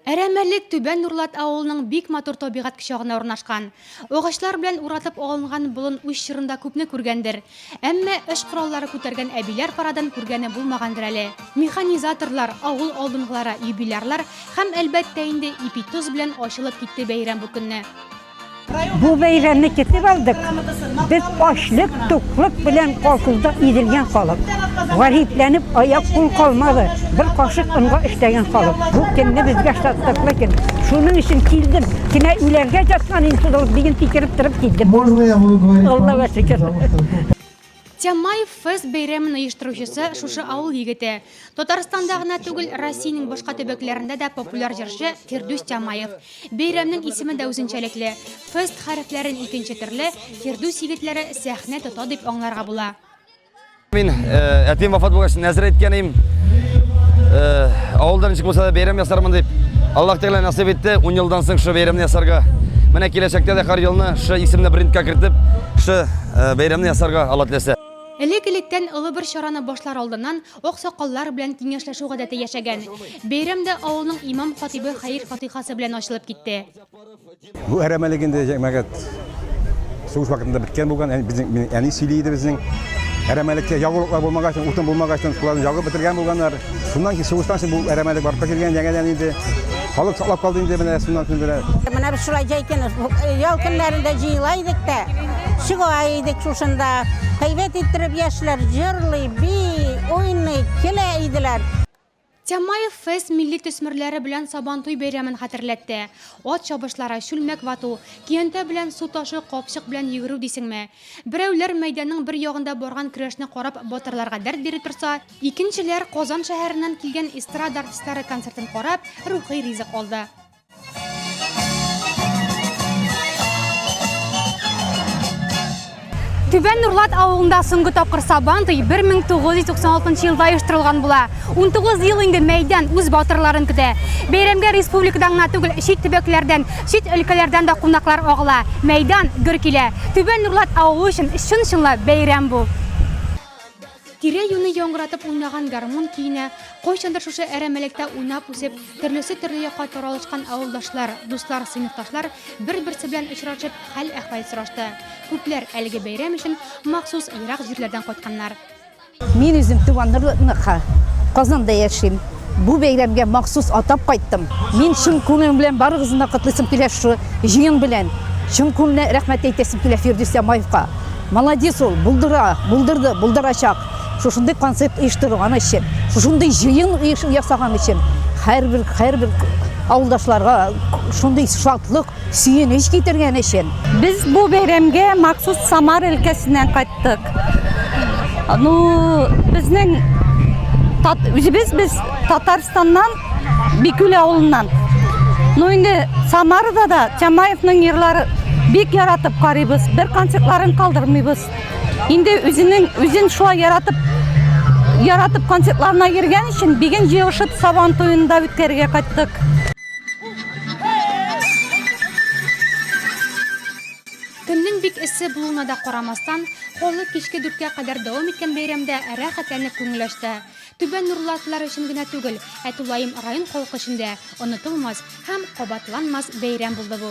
Әрәмәлек Түбән Нурлат авылының бик матур табигать кочагына урнашкан. Оғачлар белән уратып алынган болын үз чорында күпне күргәндер. Әмма эш кораллары күтәргән әбиләр парадан күргәне булмагандыр әле. Механизаторлар, авыл алдынгылары, юбилярлар һәм әлбәттә инде ипи-тоз белән ачылып китте бәйрәм бу көнне. Bu beyranı ketib aldık. Biz açlık, tokluk bilen korkulda idilgen kalıp. Gariplenip ayak kul kalmadı. Bir kaşık ınga işleyen kalıp. Bu kendine bizge şattık lakin. Şunun için kildim. Kine ülerge jatkan insudoluk bir gün tikirip durup kildim. Allah ve şükür. Тямаев фест бәйрәмен оештыручысы шушы авыл егете. Татарстанда гына түгел, Россиянең башка төбәкләрендә дә популяр җырчы Фирдүс Тямаев. Бәйрәмнең исеме дә үзенчәлекле. Фест хәрефләрен икенче төрле Фирдүс егетләре сәхнә тота дип аңларга була. Мин әтем вафат булгач нәзер әйткәнем. Авылдан ничек булса да бәйрәм ясармын дип. Аллаһ Тәгалә насыйп итте. 10 елдан соң шу бәйрәмне ясарга. Менә киләчәктә дә һәр елны шу исемне брендка кертеп, шу бәйрәмне ясарга Алла теләсә. Элек-электән олы бер чараны башлар алдыннан аксакаллар белән киңәшләшү гадәте яшәгән. Бәйрәмдә авылның имам-хатибы Хәйр фатихасы белән ачылып китте. Бу әрәмәлегендә җәмәгать сугыш вакытында биткән булган, безнең әни сөйләйде безнең әрәмәлеккә ягулыклар булмагач, утын булмагач, шуларны ягып бетергән булганнар. Шуннан ки сугыштан соң бу әрәмәлек барып килгән яңадан инде халык саклап калды инде менә шуннан соң бере. Менә без шулай җәйкән ял көннәрендә җыелайдык та. Шугайдык шушында. Hayvet ettirip yaşlar jırlый, oyный, kele idiler. Тямаев фест милли төсмерләре белән Сабантуй бәйрәмен хәтерләтте. Ат чабышлары, шүлмәк вату, киянтә белән су ташы, капчык белән йөгерү дисеңме. Берәүләр мәйданның бер ягында барган көрәшне карап батырларга дәрт биреп торса, икенчеләр Казан шәһәреннән килгән эстрада артистлары концертын карап, рухи ризык алды. Түбән Нурлат авылында соңгы тапкыр Сабантуй 1996 елда оештырылган була. 19 ел инде мәйдан үз батырларын көтә. Бәйрәмгә республикадан гына түгел, чит төбәкләрдән, чит өлкәләрдән дә кунаклар агыла. Мәйдан гөр килә. Түбән Нурлат авылы өчен чын-чынлап бәйрәм бу. Тирә-юны яңгыратып уйнаган гармон киенә, кайчандыр шушы әрәмәлектә уйнап үсеп, төрлесе төрле якка таралышкан авылдашлар, дуслар, сыйныфташлар бер-берсе белән очрашып, хәл-әхвал сорашты. Күпләр әлеге бәйрәм өчен махсус ерак җирләрдән кайтканнар. Мин үзем Түбән Нурлатныкка Казанда яшим. Бу бәйрәмгә махсус атап кайттым. Мин чын күңелем белән барыгызны котлыйсым килә шу җыен белән. Чын күңелне рәхмәт әйтәсем килә Фирдүс Тямаевка. Молодец ул, булдырды, булдырачак. Шушындай концерт оештырган өчен, шушындай җыен ясаган өчен һәрбер авылдашларга шундый шатлык, сөенеч китергән өчен. Без бу бәйрәмгә махсус Самар өлкәсеннән кайттык. Безнең біз Татарстаннан, Бикүл авылыннан. Инде Самарда да Тямаевның йырлары бик яратып карыйбыз, бер концертларын калдырмыйбыз. Инде үзен шулай яратып концертларына йөргән өчен биген җыелышып Сабантуйында үткәргә кайттык. Көннең бик эссе булуына да карамастан, халык кичке 4-кә кадәр дәвам иткән бәйрәмдә рәхәтләнеп күңелләште. Түбән Нурлатлар өчен генә түгел, Тулаем район халкы өчен дә онытылмас һәм кабатланмас бәйрәм булды бу.